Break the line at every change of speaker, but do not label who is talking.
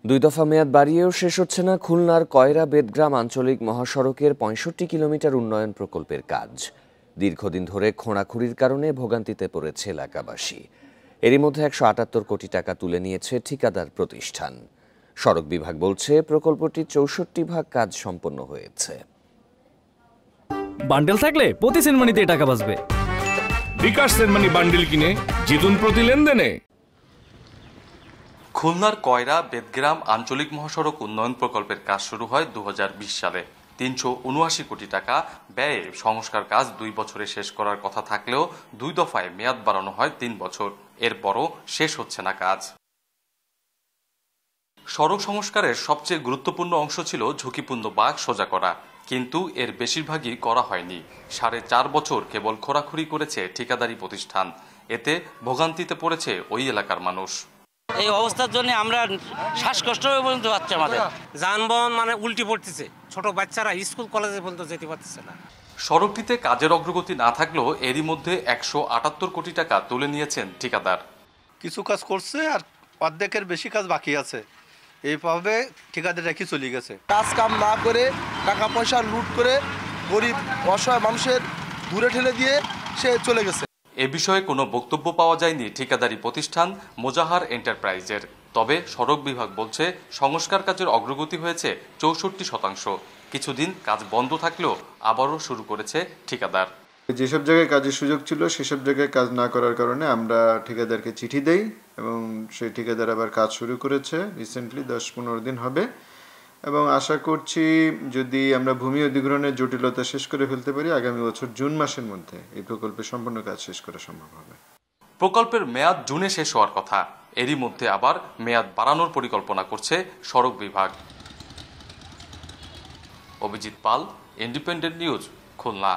দুই দফা মেয়াদ বাড়িয়েও শেষ হচ্ছে না খুলনার কয়রা বেদগ্রাম আঞ্চলিক মহাসড়কের ৬৫ কিলোমিটার উন্নয়ন প্রকল্পের কাজ। দীর্ঘদিন ধরে খোঁড়াখুঁড়ির কারণে ভোগান্তিতে পড়েছে এলাকাবাসী। এরই মধ্যে ১৭৮ কোটি টাকা তুলে নিয়েছে ঠিকাদার প্রতিষ্ঠান। সড়ক বিভাগ বলছে প্রকল্পটির ৬৪% কাজ সম্পন্ন হয়েছে।
বান্ডেল থাকলে প্রতি সেনমানিতে টাকা বাঁচবে।
বিকাশ সেনমানি বান্ডেল কিনে জিতুন প্রতি লেনদেনে।
খুলনার কয়রা বেদগ্রাম আঞ্চলিক মহাসড়ক উন্নয়ন প্রকল্পের কাজ শুরু হয় ২০২০ সালে। ৩৭৯ কোটি টাকা ব্যয়ে সংস্কার কাজ ২ বছরে শেষ করার কথা থাকলেও ২ দফায় মেয়াদ বাড়ানো হয় ৩ বছর। এরপরও শেষ হচ্ছে না কাজ। সড়ক সংস্কারের সবচেয়ে গুরুত্বপূর্ণ অংশ ছিল ঝুঁকিপূর্ণ বাঁক সোজা করা, কিন্তু এর বেশিরভাগই করা হয়নি। ৪.৫ বছর কেবল খোঁড়াখুঁড়ি করেছে ঠিকাদারি প্রতিষ্ঠান। এতে ভোগান্তিতে পড়েছে ওই এলাকার মানুষ।
এই অবস্থার জন্য আমরা শ্বাসকষ্ট পর্যন্ত পাচ্ছি। আমাদের
যানবাহন উল্টি পড়তেছে, ছোট বাচ্চারা স্কুল কলেজে পর্যন্ত যেতে পারতেছে না।
সড়কটিতে কাজের অগ্রগতি না থাকলেও এরই মধ্যে ১৭৮ কোটি টাকা তুলে নিয়েছেন ঠিকাদার।
কিছু কাজ করছে আর অর্ধেকের বেশি কাজ বাকি আছে। এইভাবে ঠিকাদার রেখে চলে গেছে।
কাজ কাম না করে টাকা পয়সা লুট করে গরিব অসহায় মানুষের দূরে ঠেলে দিয়ে সে চলে গেছে।
এ বিষয়ে কোনো বক্তব্য পাওয়া যায়নি ঠিকাদারি প্রতিষ্ঠান মোজাহার এন্টারপ্রাইজের। তবে সড়ক বিভাগ বলছে সংস্কার কাজের অগ্রগতি হয়েছে ৬৪%। কিছুদিন কাজ বন্ধ থাকলেও আবারও শুরু করেছে ঠিকাদার।
যেসব জায়গায় কাজের সুযোগ ছিল সেসব জায়গায় কাজ না করার কারণে আমরা ঠিকাদারকে চিঠি দেই এবং সেই ঠিকাদার আবার কাজ শুরু করেছে রিসেন্টলি ১০-১৫ দিন হবে। এবং আশা করছি যদি আমরা ভূমি অধিগ্রহণের জটিলতা শেষ করে ফেলতে পারি আগামী বছর জুন মাসের মধ্যে এই প্রকল্পের সম্পূর্ণ কাজ শেষ করা সম্ভব হবে।
প্রকল্পের মেয়াদ জুনে শেষ হওয়ার কথা। এরই মধ্যে আবার মেয়াদ বাড়ানোর পরিকল্পনা করছে সড়ক বিভাগ। অভিজিৎ পাল, ইন্ডিপেন্ডেন্ট নিউজ, খুলনা।